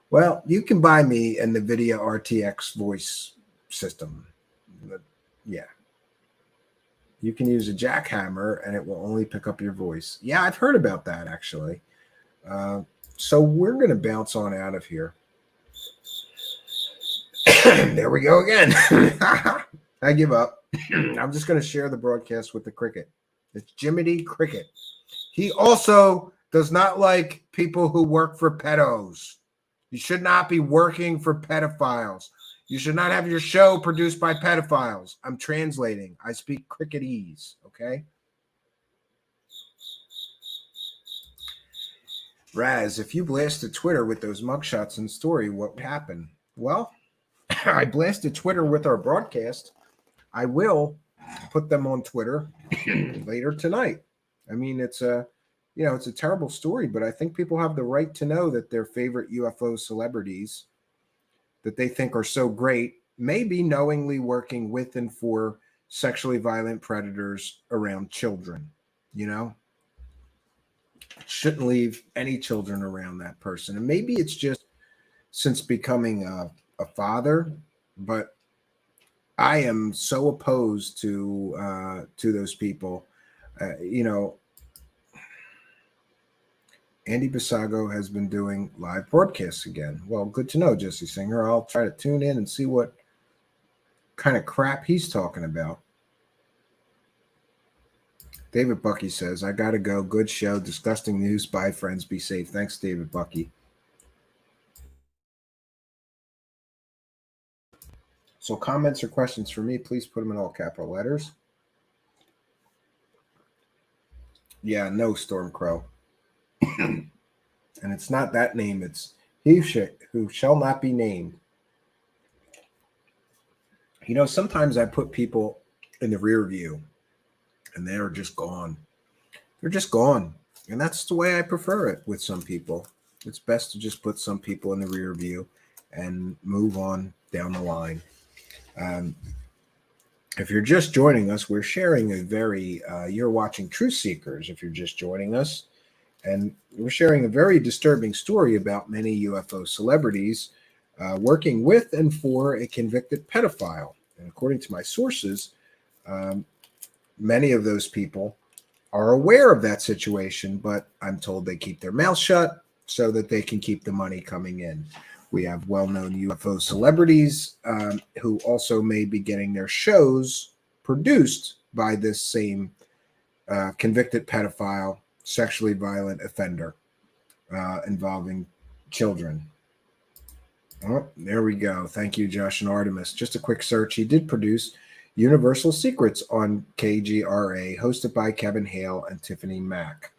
Well, you can buy me an NVIDIA RTX voice system. Yeah. You can use a jackhammer and it will only pick up your voice. Yeah, I've heard about that actually. So we're going to bounce on out of here. There we go again. I give up. I'm just going to share the broadcast with the cricket. It's Jiminy Cricket. He also does not like people who work for pedos. You should not be working for pedophiles. You should not have your show produced by pedophiles. I'm translating. I speak cricketese, okay? Raz, if you blasted Twitter with those mugshots in story, what would happen? Well, I blasted Twitter with our broadcast. I will put them on Twitter later tonight. I mean, it's a terrible story, but I think people have the right to know that their favorite UFO celebrities that they think are so great may be knowingly working with and for sexually violent predators around children. Shouldn't leave any children around that person. And maybe it's just since becoming a father, but I am so opposed to those people. Andy Basago has been doing live broadcasts again. Well, good to know, Jesse Singer. I'll try to tune in and see what kind of crap he's talking about. David Bucky says, I got to go. Good show. Disgusting news. Bye, friends. Be safe. Thanks, David Bucky. So comments or questions for me, please put them in all capital letters. Yeah, no, Stormcrow. And it's not that name. It's he who shall not be named. Sometimes I put people in the rear view and they're just gone. They're just gone. And that's the way I prefer it with some people. It's best to just put some people in the rear view and move on down the line. If you're just joining us, we're sharing you're watching Truth Seekers if you're just joining us. And we're sharing a very disturbing story about many UFO celebrities working with and for a convicted pedophile. And according to my sources, many of those people are aware of that situation, but I'm told they keep their mouth shut so that they can keep the money coming in. We have well-known UFO celebrities who also may be getting their shows produced by this same convicted pedophile, sexually violent offender involving children. Oh, there we go. Thank you, Josh and Artemis. Just a quick search. He did produce Universal Secrets on KGRA, hosted by Kevin Hale and Tiffany Mack.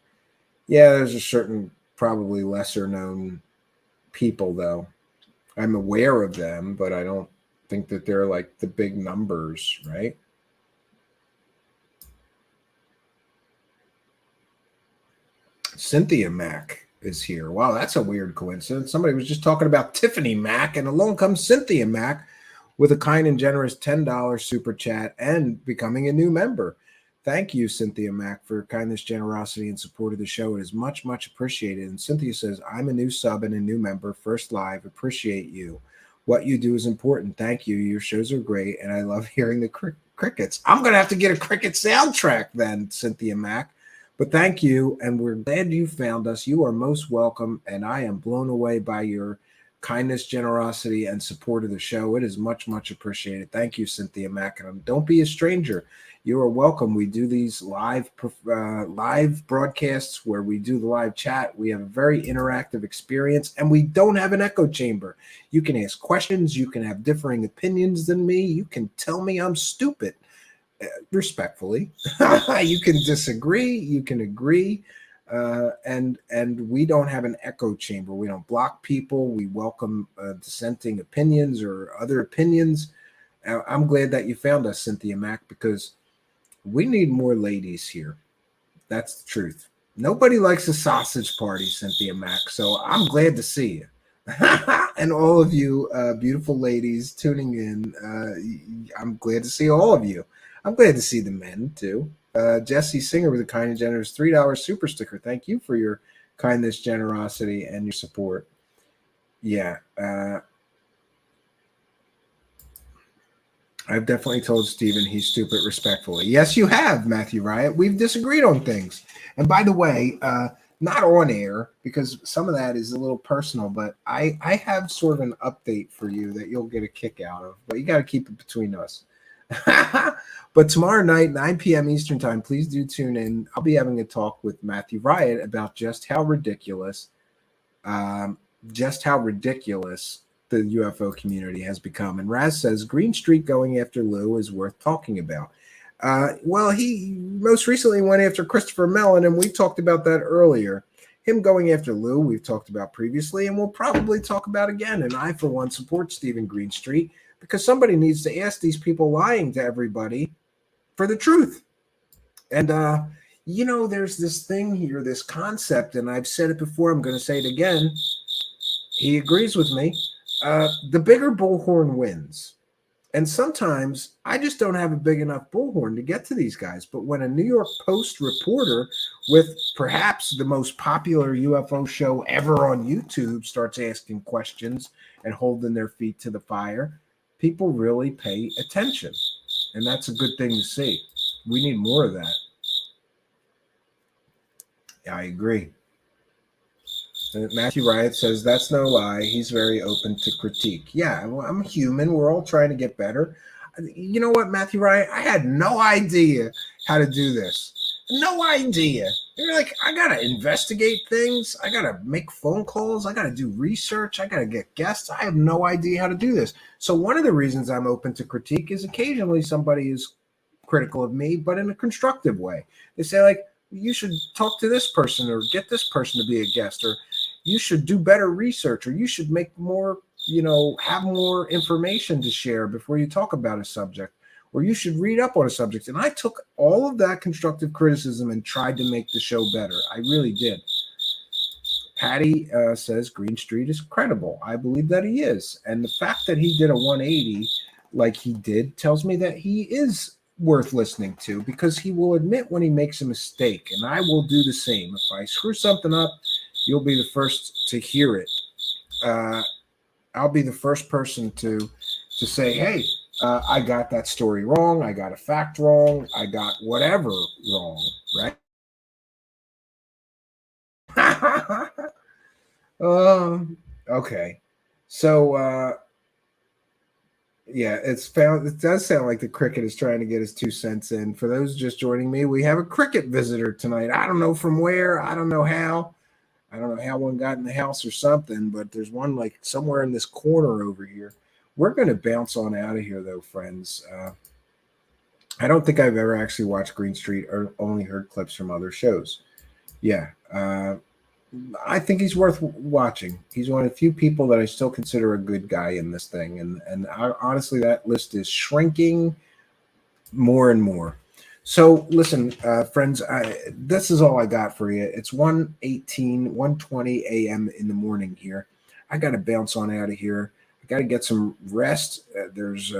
Yeah, there's a certain, probably lesser known people, though. I'm aware of them, but I don't think that they're like the big numbers, right? Cynthia Mack is here. Wow, that's a weird coincidence. Somebody was just talking about Tiffany Mack, and along comes Cynthia Mack with a kind and generous $10 super chat and becoming a new member. Thank you, Cynthia Mack, for your kindness, generosity, and support of the show. It is much, much appreciated. And Cynthia says, I'm a new sub and a new member. First live. Appreciate you. What you do is important. Thank you. Your shows are great, and I love hearing the crickets. I'm going to have to get a cricket soundtrack then, Cynthia Mack. But thank you, and we're glad you found us. You are most welcome, and I am blown away by your kindness, generosity, and support of the show. It is much, much appreciated. Thank you, Cynthia Mack. And don't be a stranger. You are welcome. We do these live broadcasts where we do the live chat. We have a very interactive experience, and we don't have an echo chamber. You can ask questions. You can have differing opinions than me. You can tell me I'm stupid. Respectfully. You can disagree, you can agree, and we don't have an echo chamber. We don't block people. We welcome dissenting opinions or other opinions. I'm glad that you found us, Cynthia Mack, because we need more ladies here. That's the truth. Nobody likes a sausage party, Cynthia Mack, so I'm glad to see you. And all of you beautiful ladies tuning in, I'm glad to see all of you. I'm glad to see the men, too. Jesse Singer with a kind and generous $3 super sticker. Thank you for your kindness, generosity, and your support. Yeah. I've definitely told Stephen he's stupid respectfully. Yes, you have, Matthew Riot. We've disagreed on things. And by the way, not on air, because some of that is a little personal, but I have sort of an update for you that you'll get a kick out of. But you got to keep it between us. But tomorrow night, 9 p.m. Eastern time, please do tune in. I'll be having a talk with Matthew Riot about just how ridiculous the UFO community has become. And Raz says Green Street going after Lou is worth talking about. Well, he most recently went after Christopher Mellon, and we talked about that earlier. Him going after Lou, we've talked about previously, and we'll probably talk about again. And I, for one, support Stephen Greenstreet because somebody needs to ask these people lying to everybody for the truth. And, there's this thing here, this concept, and I've said it before, I'm going to say it again. He agrees with me. The bigger bullhorn wins. And sometimes I just don't have a big enough bullhorn to get to these guys. But when a New York Post reporter with perhaps the most popular UFO show ever on YouTube starts asking questions and holding their feet to the fire, people really pay attention. And that's a good thing to see. We need more of that. Yeah, I agree. Matthew Riot says, that's no lie. He's very open to critique. Yeah, well, I'm human. We're all trying to get better. You know what, Matthew Riot? I had no idea how to do this. No idea. You're like, I got to investigate things. I got to make phone calls. I got to do research. I got to get guests. I have no idea how to do this. So one of the reasons I'm open to critique is occasionally somebody is critical of me, but in a constructive way. They say, like, you should talk to this person or get this person to be a guest, or you should do better research, or you should make more, have more information to share before you talk about a subject, or you should read up on a subject. And I took all of that constructive criticism and tried to make the show better. I really did. Patty says Greenstreet is credible. I believe that he is. And the fact that he did a 180 like he did tells me that he is worth listening to, because he will admit when he makes a mistake, and I will do the same. If I screw something up, you'll be the first to hear it. I'll be the first person to say, hey, I got that story wrong, I got a fact wrong, I got whatever wrong, right? Okay. So yeah, it does sound like the cricket is trying to get his 2 cents in. For those just joining me, we have a cricket visitor tonight. I don't know from where, I don't know how. I don't know how one got in the house or something, but there's one like somewhere in this corner over here. We're going to bounce on out of here, though, friends. I don't think I've ever actually watched Greenstreet or only heard clips from other shows. Yeah, I think he's worth watching. He's one of the few people that I still consider a good guy in this thing. And honestly, that list is shrinking more and more. So listen, friends, this is all I got for you. It's 1:20 a.m. in the morning here. I got to bounce on out of here. I got to get some rest. There's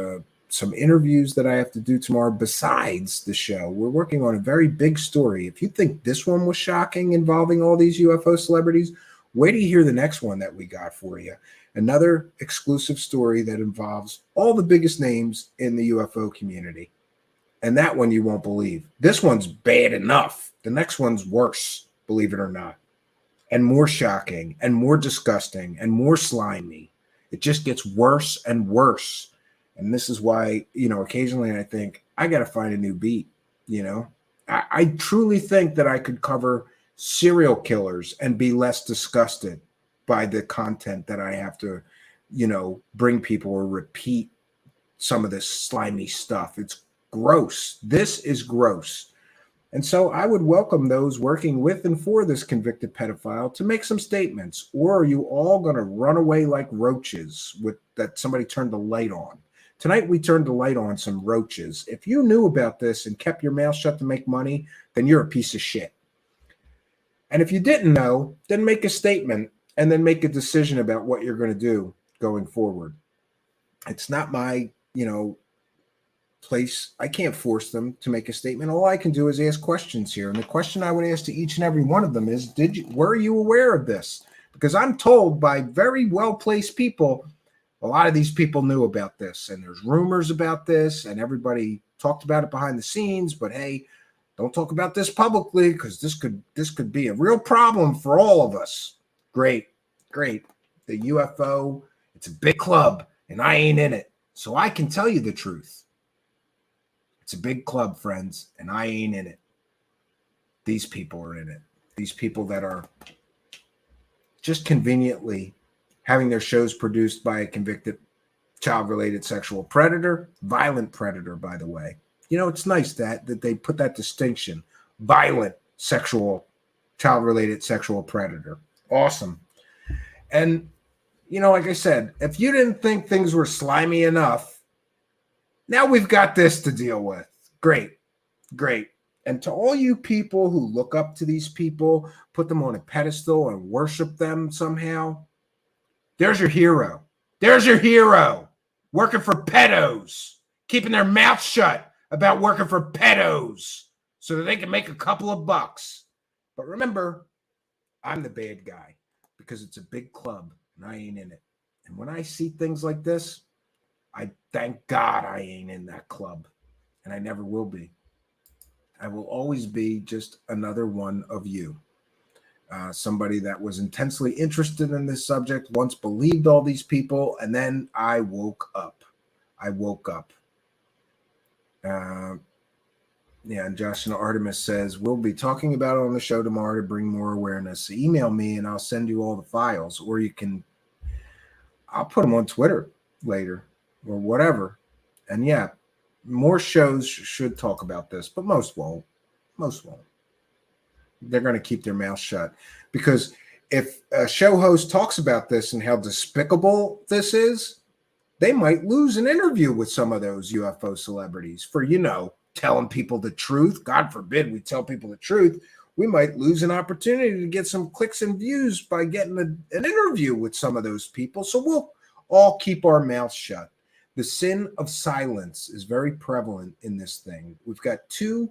some interviews that I have to do tomorrow besides the show. We're working on a very big story. If you think this one was shocking involving all these UFO celebrities, wait till you hear the next one that we got for you. Another exclusive story that involves all the biggest names in the UFO community. And that one you won't believe. This one's bad enough. The next one's worse, believe it or not. And more shocking and more disgusting and more slimy. It just gets worse and worse. And this is why, occasionally I think I got to find a new beat. I truly think that I could cover serial killers and be less disgusted by the content that I have to, bring people or repeat some of this slimy stuff. It's gross. This is gross. And so I would welcome those working with and for this convicted pedophile to make some statements. Or are you all going to run away like roaches with that somebody turned the light on? Tonight, we turned the light on some roaches. If you knew about this and kept your mouth shut to make money, then you're a piece of shit. And if you didn't know, then make a statement and then make a decision about what you're going to do going forward. It's not my, place. I can't force them to make a statement. All I can do is ask questions here. And the question I would ask to each and every one of them is, were you aware of this? Because I'm told by very well-placed people, a lot of these people knew about this, and there's rumors about this, and everybody talked about it behind the scenes. But hey, don't talk about this publicly because this could be a real problem for all of us. Great. The UFO, it's a big club, and I ain't in it, so I can tell you the truth. It's a big club, friends, and I ain't in it. These people are in it. These people that are just conveniently having their shows produced by a convicted child-related sexual predator, violent predator, by the way. You know, it's nice that they put that distinction, violent sexual, child-related sexual predator. Awesome. And, you know, like I said, if you didn't think things were slimy enough, now we've got this to deal with. Great, great. And to all you people who look up to these people, put them on a pedestal and worship them somehow, there's your hero. There's your hero, working for pedos, keeping their mouth shut about working for pedos so that they can make a couple of bucks. But remember, I'm the bad guy because it's a big club and I ain't in it. And when I see things like this, I thank God I ain't in that club, and I never will be. I will always be just another one of you. Somebody that was intensely interested in this subject, once believed all these people, and then I woke up. Yeah, and Josh and Artemis says, we'll be talking about it on the show tomorrow to bring more awareness. Email me and I'll send you all the files, or I'll put them on Twitter later or whatever. And yeah, more shows should talk about this, but most won't. They're going to keep their mouth shut, because if a show host talks about this and how despicable this is, they might lose an interview with some of those UFO celebrities for, telling people the truth. God forbid we tell people the truth. We might lose an opportunity to get some clicks and views by getting an interview with some of those people. So we'll all keep our mouths shut. The sin of silence is very prevalent in this thing. We've got two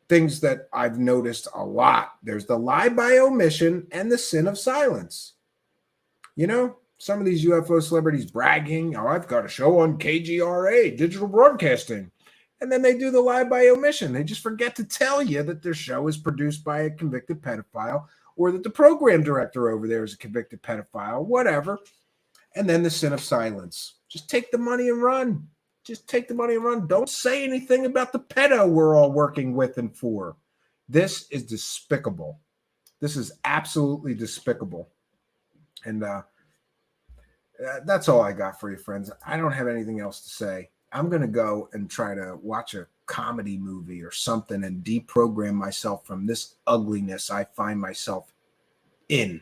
things that I've noticed a lot. There's the lie by omission and the sin of silence. Some of these UFO celebrities bragging, I've got a show on KGRA, digital broadcasting. And then they do the lie by omission. They just forget to tell you that their show is produced by a convicted pedophile, or that the program director over there is a convicted pedophile, whatever. And then the sin of silence. Just take the money and run. Don't say anything about the pedo we're all working with and for. This is despicable. This is absolutely despicable. And that's all I got for you, friends. I don't have anything else to say. I'm going to go and try to watch a comedy movie or something and deprogram myself from this ugliness I find myself in.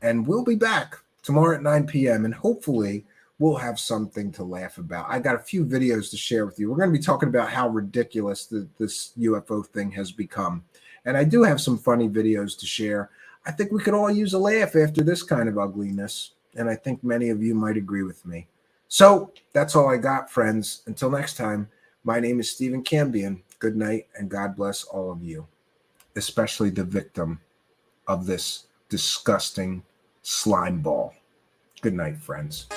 And we'll be back tomorrow at 9 p.m. and hopefully we'll have something to laugh about. I got a few videos to share with you. We're going to be talking about how ridiculous this UFO thing has become. And I do have some funny videos to share. I think we could all use a laugh after this kind of ugliness. And I think many of you might agree with me. So that's all I got, friends. Until next time, my name is Stephen Cambion. Good night, and God bless all of you, especially the victim of this disgusting slime ball. Good night, friends.